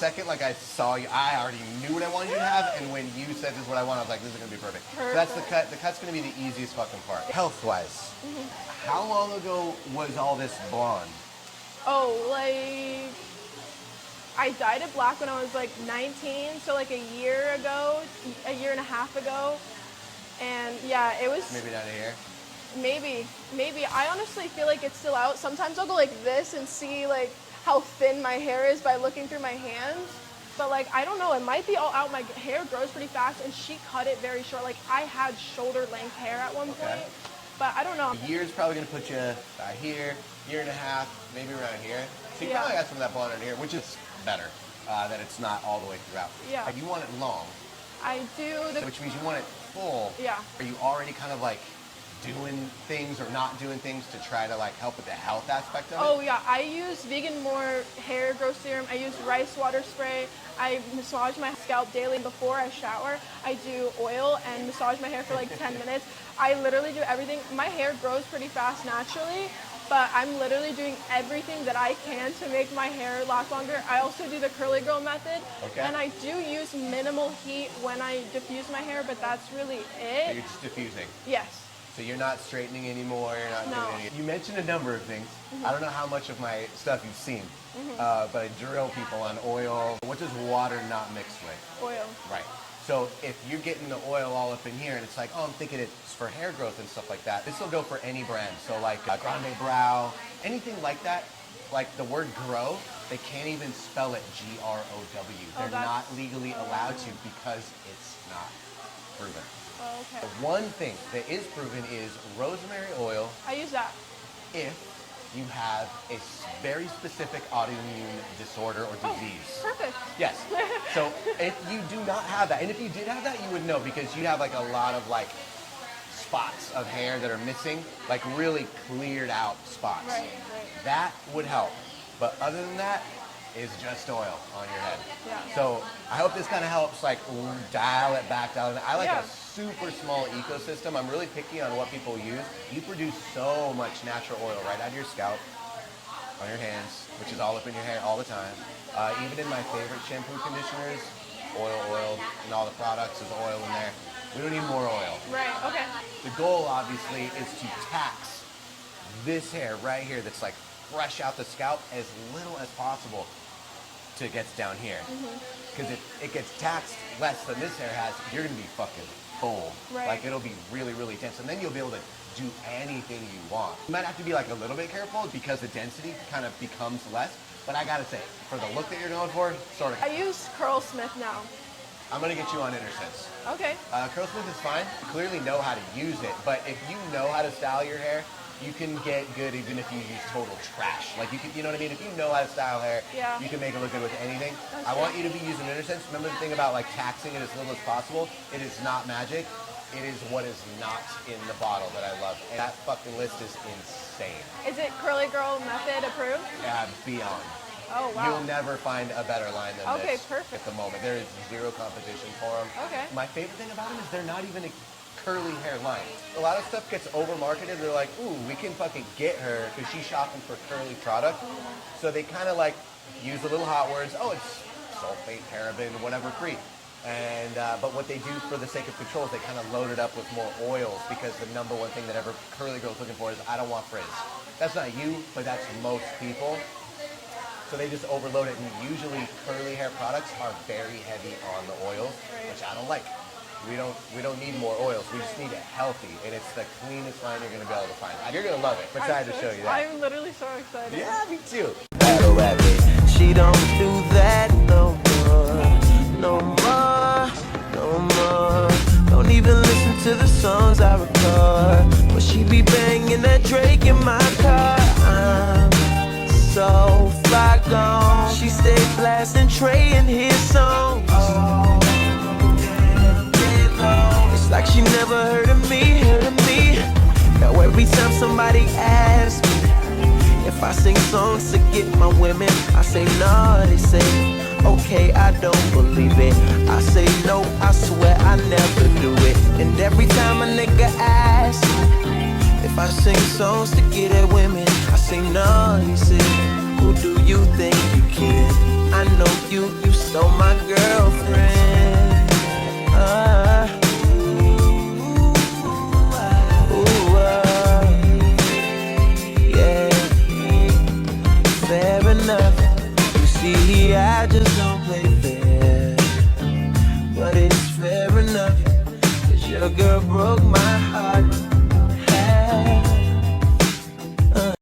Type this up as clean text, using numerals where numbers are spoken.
Second, like I saw you, I already knew what I wanted you to have, and when you said this is what I want, I was like, this is gonna be perfect. So that's the cut. The cut's gonna be the easiest fucking part. Health-wise, how long ago was all this blonde? Oh, like, I dyed it black when I was like 19, so like a year ago, a year and a half ago. And yeah, it was... Maybe down here? Maybe. I honestly feel like it's still out. Sometimes I'll go like this and see like how thin my hair is by looking through my hands. But like, I don't know, it might be all out. My hair grows pretty fast and she cut it very short. Like I had shoulder length hair at one point, but I don't know. A year's probably gonna put you about here, year and a half, maybe around here. So you probably got some of that blonde in here, which is better, that it's not all the way throughout. Yeah. Like you want it long. I do. Which means you want it full. Yeah. Are you already kind of like doing things or not doing things to try to like help with the health aspect of it? Oh yeah, I use Vegan More hair growth serum. I use rice water spray. I massage my scalp daily. Before I shower, I do oil and massage my hair for like 10 minutes. I literally do everything. My hair grows pretty fast naturally, but I'm literally doing everything that I can to make my hair last longer. I also do the curly girl method, and I do use minimal heat when I diffuse my hair, but that's really it. So you're just diffusing? Yes. So you're not straightening anymore, you're not doing any... You mentioned a number of things. I don't know how much of my stuff you've seen, but I drill people on oil. What does water not mix with? Oil. Right. So if you're getting the oil all up in here and it's like, oh, I'm thinking it's for hair growth and stuff like that, this will go for any brand. So like Grande Brow, anything like that, like the word grow, they can't even spell it G-R-O-W. They're not legally allowed to because it's not proven. Oh, okay. The one thing that is proven is rosemary oil. I use that. If you have a very specific autoimmune disorder or disease. Perfect. Yes. So if you do not have that, and if you did have that, you would know because you have like a lot of like spots of hair that are missing, like really cleared out spots. Right. That would help. But other than that, is just oil on your head. Yeah. So I hope this kind of helps like dial it back down. I like a super small ecosystem. I'm really picky on what people use. You produce so much natural oil right out of your scalp, on your hands, which is all up in your hair all the time. Even in my favorite shampoo conditioners, oil, and all the products, there's oil in there. We don't need more oil. Right, okay. The goal, obviously, is to tax this hair right here that's like fresh out the scalp as little as possible till it gets down here. Because if it gets taxed less than this hair has, you're gonna be fucking full. Right. Like it'll be really, really dense. And then you'll be able to do anything you want. You might have to be like a little bit careful because the density kind of becomes less. But I gotta say, for the look that you're going for, sort of. I use Curlsmith now. I'm gonna get you on InterSense. Okay. Curlsmith is fine. You clearly know how to use it, but if you know how to style your hair, you can get good even if you use total trash. Like you can, you know what I mean? If you know how to style hair, you can make it look good with anything. I want you to be using InterSense. Remember the thing about like taxing it as little as possible? It is not magic. It is what is not in the bottle that I love. And that fucking list is insane. Is it Curly Girl Method approved? Yeah, beyond. Oh, wow. You'll never find a better line than this perfect. at the moment. There is zero competition for them. Okay. My favorite thing about them is they're not even a curly hair line. A lot of stuff gets over-marketed. They're like, ooh, we can fucking get her because she's shopping for curly product. So they kind of like use the little hot words. Oh, it's sulfate, paraben, whatever free. And but what they do for the sake of control is they kind of load it up with more oils because the number one thing that every curly girl's looking for is I don't want frizz. That's not you, but that's most people. So they just overload it, and usually curly hair products are very heavy on the oils, which I don't like. We don't need more oils. We just need it healthy, and it's the cleanest line you're gonna be able to find. You're gonna love it. I'm excited to show you that. I'm literally so excited. Yeah, me too. Battle rabbit, she don't do that no more, no more, no more. Don't even listen to the songs I record, but she be banging that Drake in my car. I'm so fly gone. She stay blasting Trey in his songs. It's like she never heard of me, Now every time somebody asks me if I sing songs to get my women, I say no, they say, okay, I don't believe it. I say no, I swear I never do it. And every time a nigga asks me if I sing songs to get at women, I say no, he said, who do you think you kid? I know you stole my girlfriend. Yeah, fair enough. You see, I just don't play